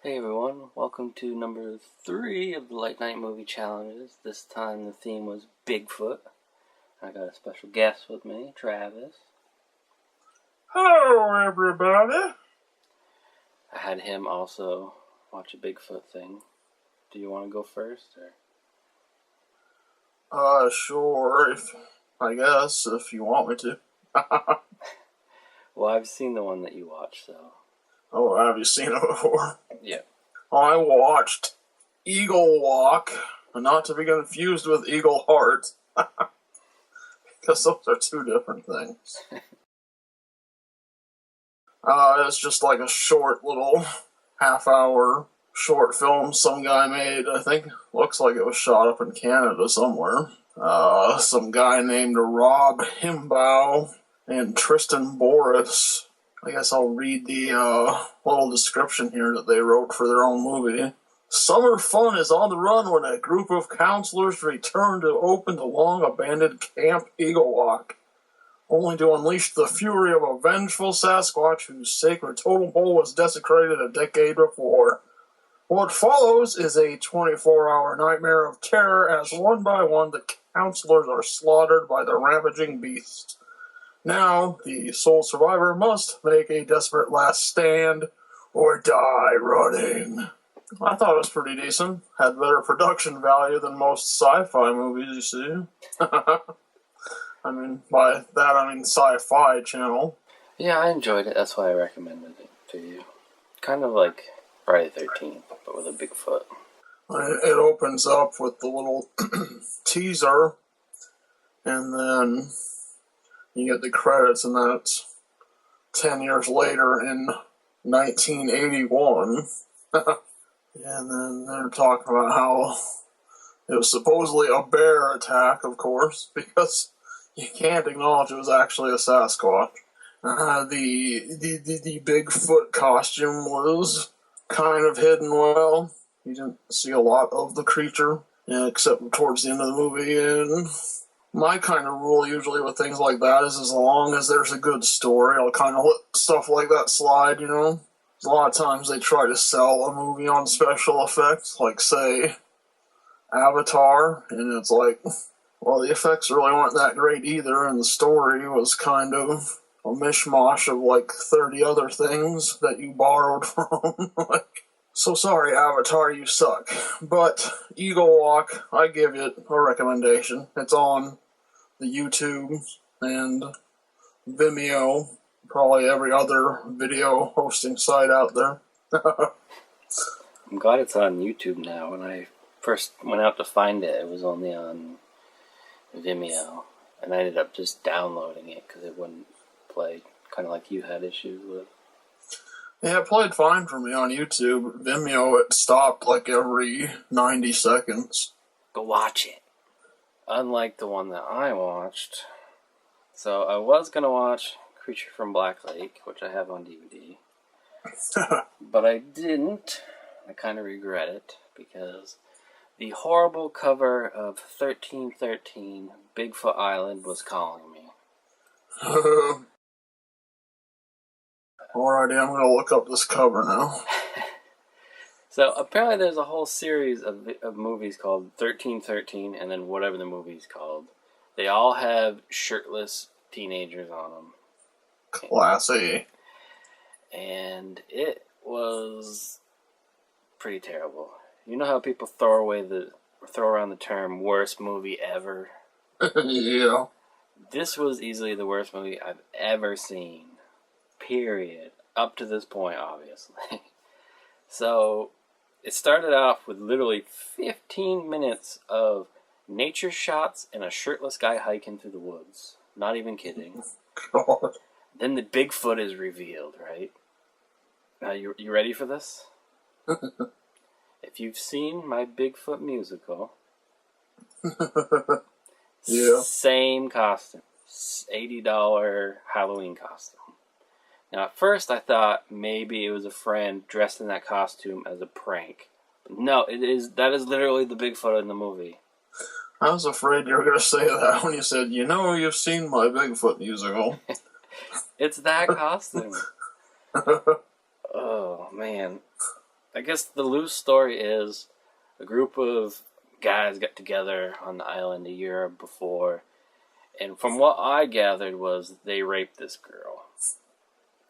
Hey everyone, welcome to number 3 of the Late Night Movie Challenges. This time the theme was Bigfoot. I got a special guest with me, Travis. Hello, everybody. I had him also watch a Bigfoot thing. Do you want to go first? Sure, I guess, if you want me to. Well, I've seen the one that you watched, so... Oh, have you seen it before? Yeah. I watched Eagle Walk, not to be confused with Eagle Heart, because those are two different things. It's just like a short little half-hour short film some guy made. I think looks like it was shot up in Canada somewhere. Some guy named Rob Himbow and Tristan Boris. I guess I'll read the little description here that they wrote for their own movie. Summer fun is on the run when a group of counselors return to open the long-abandoned Camp Eagle Walk, only to unleash the fury of a vengeful Sasquatch whose sacred totem pole was desecrated a decade before. What follows is a 24-hour nightmare of terror as one by one the counselors are slaughtered by the rampaging beast. Now, the sole survivor must make a desperate last stand or die running. I thought it was pretty decent. Had better production value than most sci-fi movies you see. I mean, by that I mean Sci-Fi Channel. Yeah, I enjoyed it. That's why I recommended it to you. Kind of like Friday the 13th, but with a Bigfoot. It opens up with the little teaser, and then you get the credits, and then it's 10 years later in 1981. And then they're talking about how it was supposedly a bear attack, of course, because you can't acknowledge it was actually a Sasquatch. The Bigfoot costume was kind of hidden well. You didn't see a lot of the creature, except towards the end of the movie. And my kind of rule usually with things like that is as long as there's a good story, I'll kind of let stuff like that slide, you know? A lot of times they try to sell a movie on special effects, like, say, Avatar, and it's like, well, the effects really weren't that great either, and the story was kind of a mishmash of like 30 other things that you borrowed from. So sorry, Avatar, you suck. But Eagle Walk, I give it a recommendation. It's on the YouTube and Vimeo, probably every other video hosting site out there. I'm glad it's on YouTube now. When I first went out to find it, it was only on Vimeo, and I ended up just downloading it because it wouldn't play, kind of like you had issues with. Yeah, it played fine for me on YouTube. Vimeo, it stopped like every 90 seconds. Go watch it. Unlike the one that I watched. So I was going to watch Creature from Black Lake, which I have on DVD. But I didn't. I kind of regret it, because the horrible cover of 1313, Bigfoot Island, was calling me. Alrighty, I'm going to look up this cover now. So apparently there's a whole series of movies called 1313, and then whatever the movie's called. They all have shirtless teenagers on them. Classy. And it was pretty terrible. You know how people throw around the term worst movie ever? Yeah. This was easily the worst movie I've ever seen. Period. Up to this point, obviously. So, it started off with literally 15 minutes of nature shots and a shirtless guy hiking through the woods. Not even kidding. God. Then the Bigfoot is revealed, right? Now, you ready for this? If you've seen my Bigfoot musical, Yeah. Same costume. $80 Halloween costume. Now, at first I thought maybe it was a friend dressed in that costume as a prank. But no, that is literally the Bigfoot in the movie. I was afraid you were going to say that when you said, you know, you've seen my Bigfoot musical. It's that costume. Oh, man. I guess the loose story is a group of guys got together on the island a year before, and from what I gathered was they raped this girl.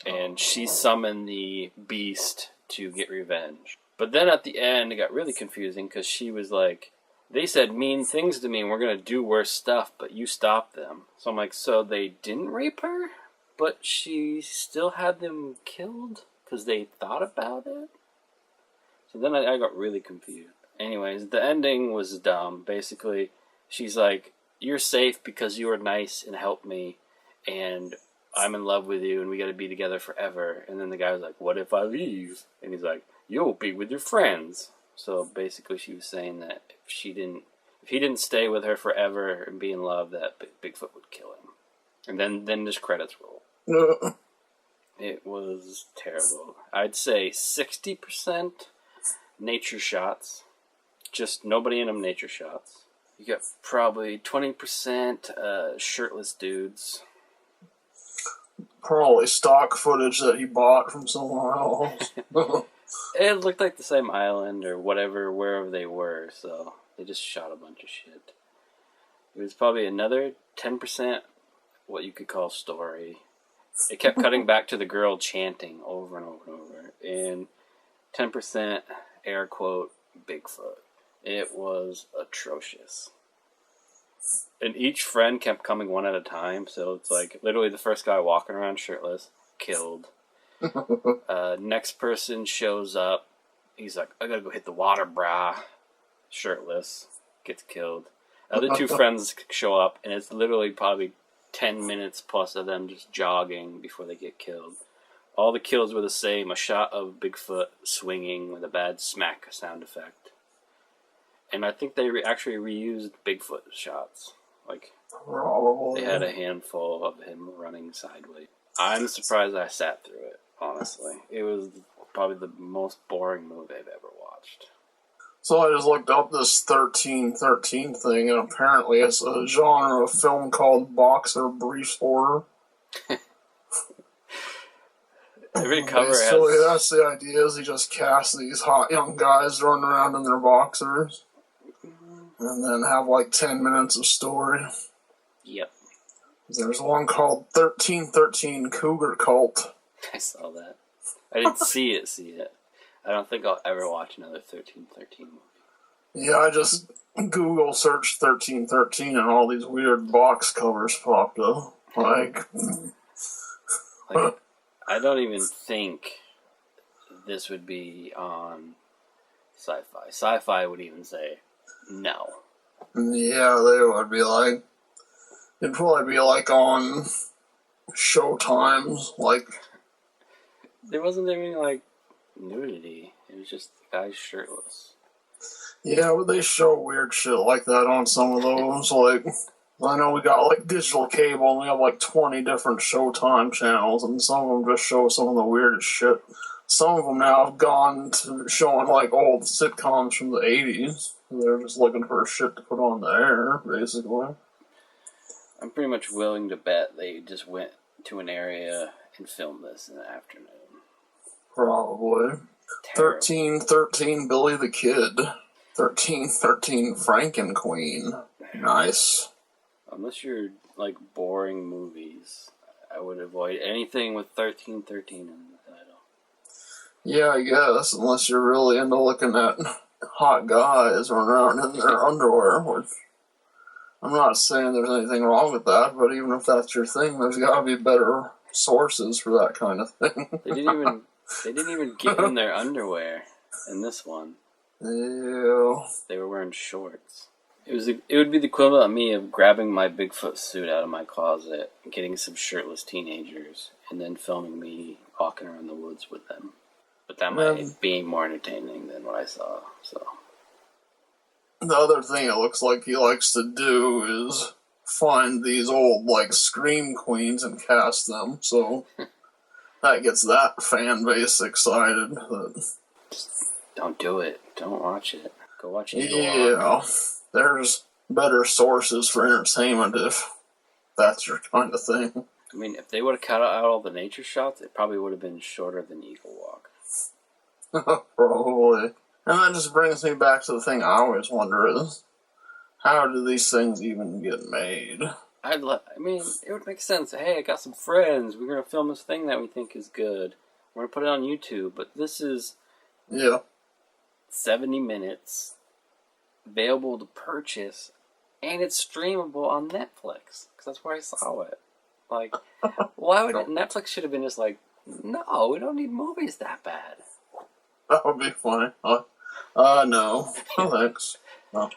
And she summoned the beast to get revenge. But then at the end, it got really confusing because she was like, they said mean things to me and we're going to do worse stuff, but you stopped them. So I'm like, so they didn't rape her? But she still had them killed because they thought about it? So then I got really confused. Anyways, the ending was dumb. Basically, she's like, you're safe because you were nice and helped me, and I'm in love with you and we gotta be together forever. And then the guy was like, what if I leave? And he's like, you'll be with your friends. So basically she was saying that if he didn't stay with her forever and be in love, that Bigfoot would kill him. And then just credits roll. It was terrible. I'd say 60% nature shots. Just nobody in them nature shots. You got probably 20% shirtless dudes. Probably stock footage that he bought from somewhere else. It looked like the same island or whatever, wherever they were, so they just shot a bunch of shit. It was probably another 10% what you could call story. It kept cutting back to the girl chanting over and over and over. And 10% air quote Bigfoot. It was atrocious. And each friend kept coming one at a time, so it's like literally the first guy walking around shirtless, killed. Next person shows up, he's like, I gotta go hit the water, brah. Shirtless, gets killed. Other two friends show up, and it's literally probably 10 minutes plus of them just jogging before they get killed. All the kills were the same, a shot of Bigfoot swinging with a bad smack sound effect. And I think they actually reused Bigfoot shots. Like, Probably. they had a handful of him running sideways. I'm surprised I sat through it, honestly. It was probably the most boring movie I've ever watched. So I just looked up this 1313 thing, and apparently it's a genre of film called boxer brief horror. Every cover Basically, has... that's the idea, is he just casts these hot young guys running around in their boxers. And then have like 10 minutes of story. Yep. There's one called 1313 Cougar Cult. I saw that. I didn't see it. I don't think I'll ever watch another 1313 movie. Yeah, I just Google searched 1313 and all these weird box covers popped up. Like I don't even think this would be on Sci-Fi. Sci-Fi would even say no. Yeah, they would be like, it'd probably be like on Showtimes, like. There wasn't any, like, nudity. It was just the guys shirtless. Yeah, but they show weird shit like that on some of those. Like, I know we got, like, digital cable, and we have, like, 20 different Showtime channels, and some of them just show some of the weirdest shit. Some of them now have gone to showing, like, old sitcoms from the 80s. They're just looking for shit to put on the air, basically. I'm pretty much willing to bet they just went to an area and filmed this in the afternoon. Probably. Terrible. 1313 Billy the Kid. 1313 Franken Queen. Nice. Unless you're like boring movies, I would avoid anything with 1313 in the title. Yeah, I guess, unless you're really into looking at hot guys running around in their underwear, which I'm not saying there's anything wrong with that, but even if that's your thing, there's got to be better sources for that kind of thing. They didn't even give them their underwear in this one. Yeah. They were wearing shorts. It would be the equivalent of me of grabbing my Bigfoot suit out of my closet, getting some shirtless teenagers, and then filming me walking around the woods with them. But that might be more entertaining than what I saw, so. The other thing it looks like he likes to do is find these old, like, Scream Queens and cast them, so that gets that fan base excited. But don't do it. Don't watch it. Go watch it. Yeah, there's better sources for entertainment if that's your kind of thing. I mean, if they would have cut out all the nature shots, it probably would have been shorter than Eagle Walk. Probably. And that just brings me back to the thing I always wonder is, how do these things even get made? I mean, it would make sense. Hey, I got some friends. We're gonna film this thing that we think is good. We're gonna put it on YouTube. But this is 70 minutes, available to purchase, and it's streamable on Netflix. Because that's where I saw it. Like, why would Netflix should have been just like, no, we don't need movies that bad. That would be funny. No. Thanks. No.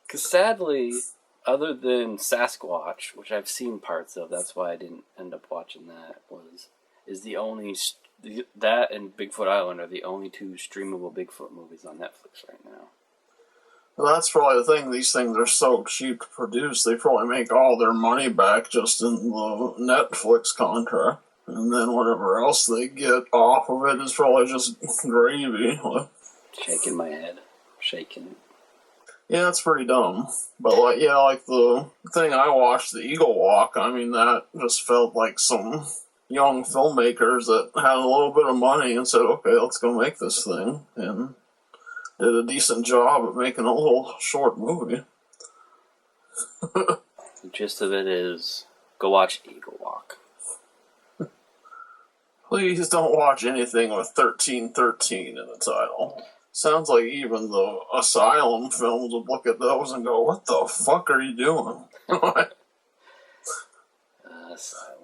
Because sadly, other than Sasquatch, which I've seen parts of, that's why I didn't end up watching that, is the only, that and Bigfoot Island are the only two streamable Bigfoot movies on Netflix right now. Well, that's probably the thing. These things are so cheap to produce. They probably make all their money back just in the Netflix contract. And then whatever else they get off of it is probably just gravy. Shaking my head. Shaking. Yeah, that's pretty dumb. But, like the thing I watched, The Eagle Walk, I mean, that just felt like some young filmmakers that had a little bit of money and said, okay, let's go make this thing. And did a decent job at making a little short movie. The gist of it is, go watch Eagle Walk. Please don't watch anything with 1313 in the title. Sounds like even the Asylum films would look at those and go, what the fuck are you doing? Asylum.